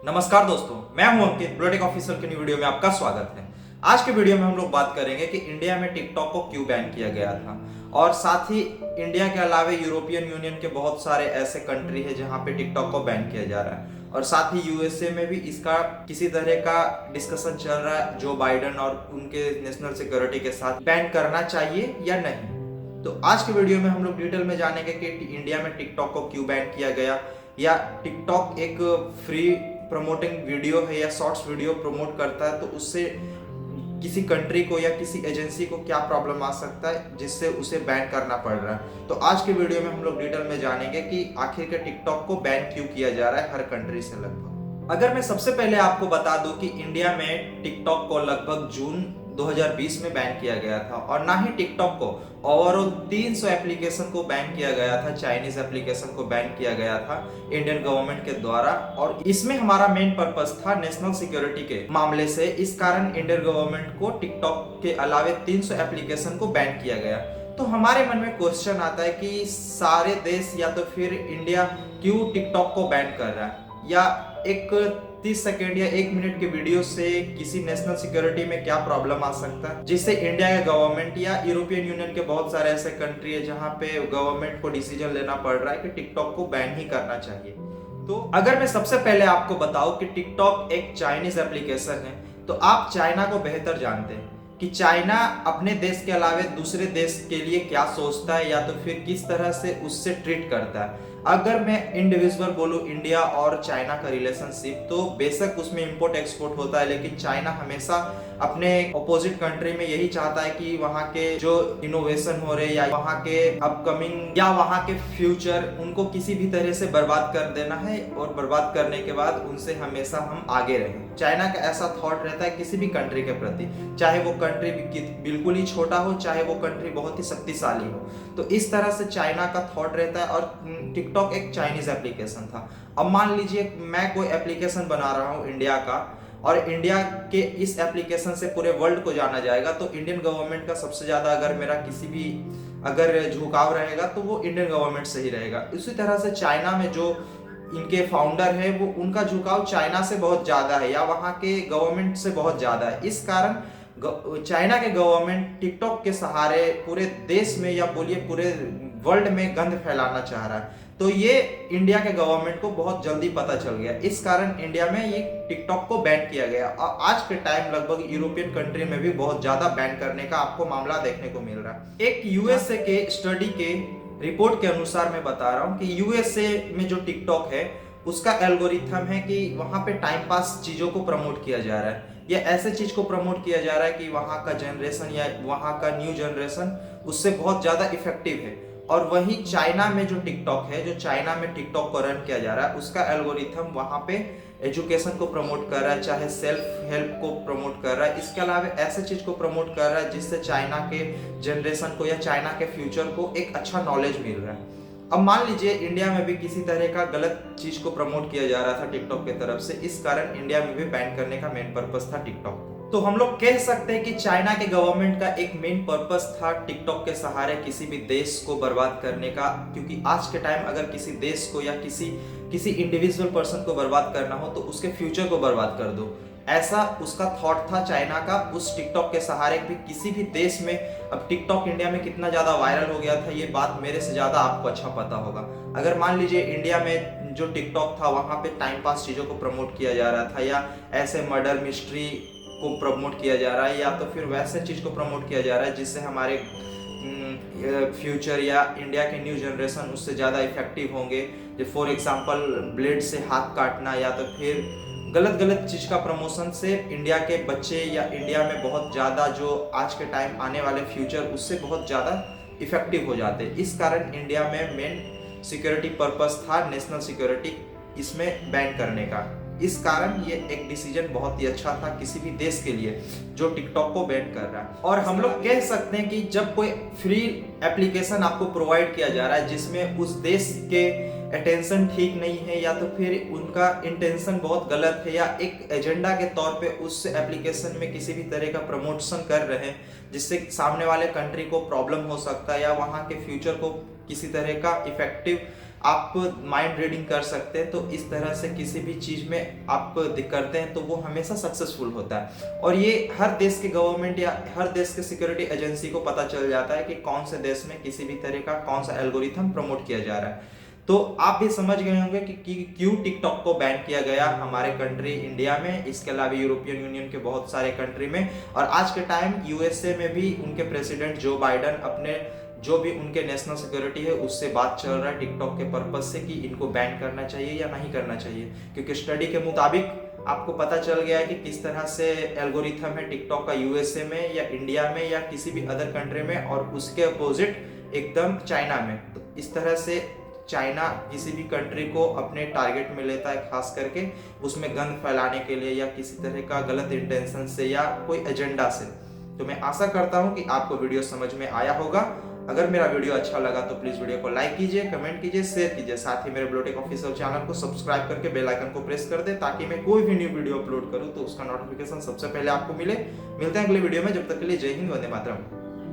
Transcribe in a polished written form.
नमस्कार दोस्तों, मैं हूं अंकित। ब्लूटेक ऑफिशियल के न्यू वीडियो में आपका स्वागत है। आज के वीडियो में हम लोग बात करेंगे कि इंडिया में टिकटॉक को क्यों बैन किया गया था और साथ ही इंडिया के अलावा यूरोपियन यूनियन के बहुत सारे ऐसे कंट्री है जहां पे टिकटॉक को बैन किया जा रहा है और साथ ही यूएसए में भी इसका किसी तरह का डिस्कशन चल रहा है जो बाइडन और उनके नेशनल सिक्योरिटी के साथ बैन करना चाहिए या नहीं। तो आज के वीडियो में हम लोग डिटेल में जानेंगे कि इंडिया में टिकटॉक को क्यों बैन किया गया या टिकटॉक एक फ्री प्रमोटिंग वीडियो है या शॉर्ट्स वीडियो प्रमोट करता है तो उससे किसी कंट्री को या किसी एजेंसी को क्या प्रॉब्लम आ सकता है जिससे उसे बैन करना पड़ रहा है। तो आज के वीडियो में हम लोग डिटेल में जानेंगे कि आखिर के टिकटॉक को बैन क्यों किया जा रहा है हर कंट्री से लगभग। अगर मैं सबसे पहले आपको बता दूं कि इंडिया में टिकटॉक को लगभग जून 2020 में बैन किया गया था और ना ही टिकटॉक को ओवरऑल 300 एप्लीकेशन को बैन किया गया था, चाइनीज एप्लीकेशन को बैन किया गया था इंडियन गवर्नमेंट के द्वारा और इसमें हमारा मेन पर्पस था नेशनल सिक्योरिटी के मामले से। इस कारण इंडियन गवर्नमेंट को टिकटॉक के अलावे 300 एप्लीकेशन को बैन किया गया। तो हमारे मन में क्वेश्चन आता है कि सारे देश या तो फिर इंडिया क्यों टिकटॉक को बैन कर रहा है या एक 30 सेकेंड या 1 मिनट के वीडियो से किसी नेशनल सिक्योरिटी में क्या प्रॉब्लम आ सकता है जिससे इंडिया के गवर्नमेंट या यूरोपियन यूनियन के बहुत सारे ऐसे कंट्री है जहां पे गवर्नमेंट को डिसीजन लेना पड़ रहा है कि टिकटॉक को बैन ही करना चाहिए। तो अगर मैं सबसे पहले आपको बताऊं कि टिकटॉक एक चाइनीज एप्लीकेशन है तो आप चाइना को बेहतर जानते हैं कि चाइना अपने देश के अलावे दूसरे देश के लिए क्या सोचता है या तो फिर किस तरह से उससे ट्रीट करता है। अगर मैं इंडिविजुअल बोलूं इंडिया और चाइना का रिलेशनशिप तो बेशक उसमें इंपोर्ट एक्सपोर्ट होता है लेकिन चाइना हमेशा अपने अपोजिट कंट्री में यही चाहता है कि वहाँ के जो इनोवेशन हो रहे या वहाँ के अपकमिंग या वहाँ के फ्यूचर उनको किसी भी तरह से बर्बाद कर देना है और बर्बाद करने के बाद उनसे हमेशा हम आगे रहें। चाइना का ऐसा थॉट रहता है किसी भी कंट्री के प्रति, चाहे वो कंट्री बिल्कुल ही छोटा हो चाहे वो कंट्री बहुत ही शक्तिशाली हो। तो इस तरह से चाइना का थॉट रहता है और टिकटॉक एक चाइनीज एप्लीकेशन था। अब मान लीजिए मैं कोई एप्लीकेशन बना रहा हूँ इंडिया का और इंडिया के इस एप्लीकेशन से पूरे वर्ल्ड को जाना जाएगा तो इंडियन गवर्नमेंट का सबसे ज्यादा अगर मेरा किसी भी अगर झुकाव रहेगा तो वो इंडियन गवर्नमेंट से ही रहेगा। इसी तरह से चाइना में जो इनके फाउंडर है वो उनका झुकाव चाइना से बहुत ज्यादा है या वहाँ के गवर्नमेंट से बहुत ज्यादा है। इस कारण चाइना के गवर्नमेंट टिकटॉक के सहारे पूरे देश में या बोलिए पूरे वर्ल्ड में गंद फैलाना चाह रहा है। तो ये इंडिया के गवर्नमेंट को बहुत जल्दी पता चल गया, इस कारण इंडिया में ये टिकटॉक को बैन किया गया और आज के टाइम लगभग यूरोपियन कंट्री में भी बहुत ज्यादा बैन करने का आपको मामला देखने को मिल रहा है। एक यूएसए के स्टडी के रिपोर्ट के अनुसार मैं बता रहा हूँ कि यूएसए में जो टिकटॉक है उसका एल्गोरिथम है कि वहां पे टाइम पास चीजों को प्रमोट किया जा रहा है या ऐसे चीज को प्रमोट किया जा रहा है कि वहां का जनरेशन या वहां का न्यू जनरेशन उससे बहुत ज्यादा इफेक्टिव है। और वही चाइना में जो टिकटॉक है, जो चाइना में टिकटॉक को रन किया जा रहा है उसका एल्गोरिथम वहां पे एजुकेशन को प्रमोट कर रहा है, चाहे सेल्फ हेल्प को प्रमोट कर रहा है, इसके अलावा ऐसे चीज को प्रमोट कर रहा है जिससे चाइना के जनरेशन को या चाइना के फ्यूचर को एक अच्छा नॉलेज मिल रहा है। अब मान लीजिए इंडिया में भी किसी तरह का गलत चीज को प्रमोट किया जा रहा था टिकटॉक की तरफ से, इस कारण इंडिया में भी बैन करने का मेन पर्पस था टिकटॉक। तो हम लोग कह सकते हैं कि चाइना के गवर्नमेंट का एक मेन पर्पस था टिकटॉक के सहारे किसी भी देश को बर्बाद करने का, क्योंकि आज के टाइम अगर किसी देश को या किसी इंडिविजुअल पर्सन को बर्बाद करना हो तो उसके फ्यूचर को बर्बाद कर दो, ऐसा उसका थॉट था चाइना का उस टिकटॉक के सहारे भी किसी भी देश में। अब टिकटॉक इंडिया में कितना ज्यादा वायरल हो गया था ये बात मेरे से ज्यादा आपको अच्छा पता होगा। अगर मान लीजिए इंडिया में जो टिकटॉक था वहां पे टाइम पास चीजों को प्रमोट किया जा रहा था या ऐसे मर्डर मिस्ट्री को प्रमोट किया जा रहा है या तो फिर वैसे चीज को प्रमोट किया जा रहा है जिससे हमारे फ्यूचर या इंडिया के न्यू जनरेशन उससे ज़्यादा इफेक्टिव होंगे, जैसे फॉर एग्जांपल ब्लेड से हाथ काटना या तो फिर गलत चीज़ का प्रमोशन से इंडिया के बच्चे या इंडिया में बहुत ज़्यादा जो आज के टाइम आने वाले फ्यूचर उससे बहुत ज़्यादा इफेक्टिव हो जाते हैं। इस कारण इंडिया में मेन सिक्योरिटी पर्पस था नेशनल सिक्योरिटी इसमें बैन करने का। इस कारण ये एक डिसीजन बहुत ही अच्छा था किसी भी देश के लिए जो टिकटॉक को बैन कर रहा है। और हम लोग कह सकते हैं कि जब कोई फ्री एप्लीकेशन आपको प्रोवाइड किया जा रहा है जिसमें उस देश के अटेंशन ठीक नहीं है या तो फिर उनका इंटेंशन बहुत गलत है या एक एजेंडा के तौर पे उस एप्लीकेशन में किसी भी तरह का प्रमोशन कर रहे हैं जिससे सामने वाले कंट्री को प्रॉब्लम हो सकता है या वहाँ के फ्यूचर को किसी तरह का इफेक्टिव आप माइंड रीडिंग कर सकते हैं, तो इस तरह से किसी भी चीज में आप करते हैं तो वो हमेशा सक्सेसफुल होता है। और ये हर देश के गवर्नमेंट या हर देश के सिक्योरिटी एजेंसी को पता चल जाता है कि कौन से देश में किसी भी तरह का कौन सा एल्गोरिथम प्रमोट किया जा रहा है। तो आप भी समझ गए होंगे कि क्यों टिकटॉक को बैन किया गया हमारे कंट्री इंडिया में, इसके अलावा यूरोपियन यूनियन के बहुत सारे कंट्री में, और आज के टाइम यूएसए में भी उनके प्रेसिडेंट जो बाइडन अपने जो भी उनके नेशनल सिक्योरिटी है उससे बात चल रहा है टिकटॉक के पर्पज से कि इनको बैन करना चाहिए या नहीं करना चाहिए। क्योंकि स्टडी के मुताबिक आपको पता चल गया है कि किस तरह से एल्गोरिथम है टिकटॉक का यूएसए में या इंडिया में या किसी भी अदर कंट्री में, और उसके अपोजिट एकदम चाइना में। तो इस तरह से चाइना किसी भी कंट्री को अपने टारगेट में लेता है, खास करके उसमें गंद फैलाने के लिए या किसी तरह का गलत इंटेंशन से या कोई एजेंडा से। तो मैं आशा करता हूं कि आपको वीडियो समझ में आया होगा। अगर मेरा वीडियो अच्छा लगा तो प्लीज वीडियो को लाइक कीजिए, कमेंट कीजिए, शेयर कीजिए, साथ ही मेरे ब्लूटेक ऑफिशियल चैनल को सब्सक्राइब करके बेल आइकन को प्रेस कर दे ताकि मैं कोई भी न्यू वीडियो अपलोड करूं तो उसका नोटिफिकेशन सबसे पहले आपको मिले। मिलते हैं अगले वीडियो में, जब तक के लिए जय हिंद, वंदे मातरम।